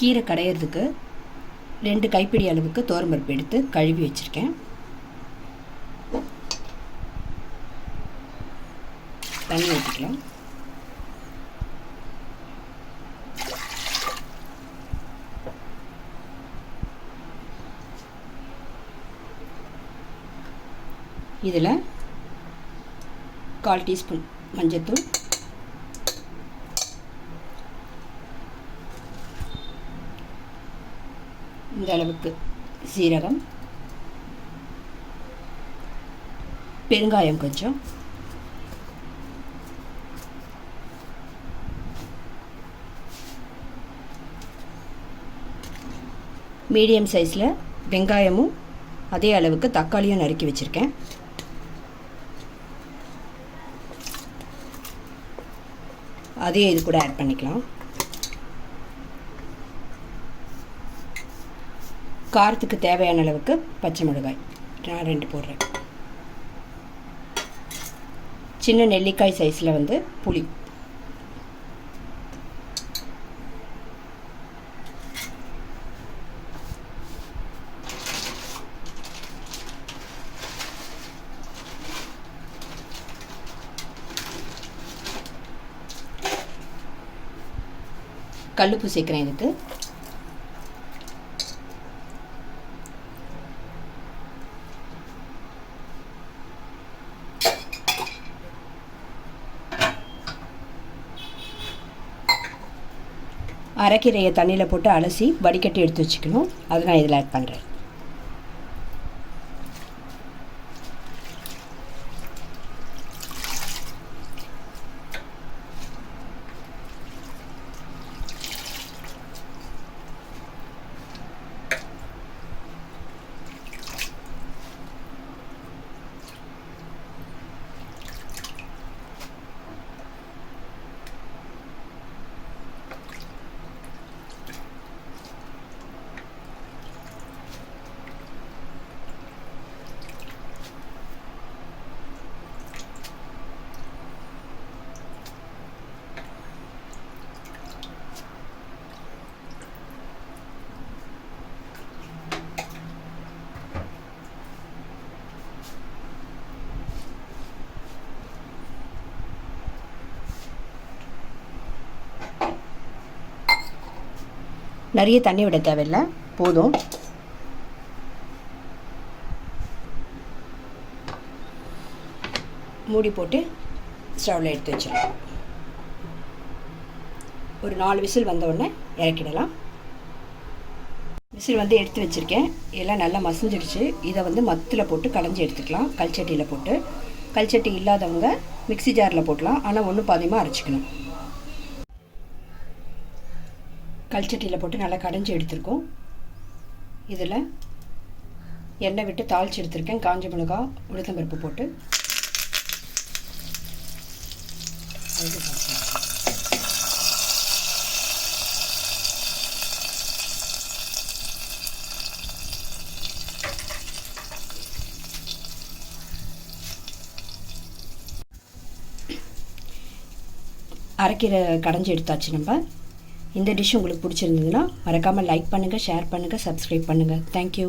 கீரை கடையிறதுக்கு 2 கைப்பிடி அளவுக்கு துவரம்பருப்பு எடுத்து கழுவி வச்சுருக்கேன். தண்ணி ஊற்றிக்கலாம். இதில் 1/4 டீஸ்பூன் மஞ்சள்தூள், இந்த அளவுக்கு சீரகம், பெருங்காயம் கொஞ்சம், மீடியம் சைஸில் வெங்காயமும் அதே அளவுக்கு தக்காளியும் நறுக்கி வச்சுருக்கேன். அதையும் இது கூட ஆட் பண்ணிக்கலாம். காரத்துக்கு தேவையான அளவுக்கு பச்சை மிளகாய் நான் 2 போடுறேன். சின்ன நெல்லிக்காய் சைஸில் வந்து புளி, கல்லுப்பு சேர்க்குறேன். இதுக்கு அரைக்கீரையை தண்ணியில் போட்டு அலசி வடிகட்டி எடுத்து வச்சுக்கணும். அதை நான் இதில் ஆட் பண்ணுறேன். நிறைய தண்ணி விட தேவையில்லை, போதும். மூடி போட்டு ஸ்டவ்வில் எடுத்து வச்சிடலாம். ஒரு 4 விசில் வந்த உடனே இறக்கிடலாம். விசில் வந்து எடுத்து வச்சுருக்கேன். எல்லாம் நல்லா மசிஞ்சிடுச்சு. இதை வந்து மத்தில் போட்டு கடைஞ்சி எடுத்துக்கலாம். கல்சட்டியில் போட்டு, கல்சட்டி இல்லாதவங்க மிக்ஸி ஜாரில் போட்டலாம். ஆனால் ஒன்று பாதியமாக அரைச்சிக்கணும். கல்சட்டியில் போட்டு நல்லா கடைஞ்சி எடுத்துருக்கோம். இதில் எண்ணெய் விட்டு தாளித்து எடுத்துருக்கேன். காஞ்ச மிளகா, உளுத்தம்பருப்பு போட்டு அரைக்கீரை கடைஞ்சி எடுத்தாச்சு. நம்ம இந்த டிஷ் உங்களுக்கு பிடிச்சிருந்ததுன்னா மறக்காமல் லைக் பண்ணுங்கள், ஷேர் பண்ணுங்கள், சப்ஸ்கிரைப் பண்ணுங்கள். தேங்க்யூ.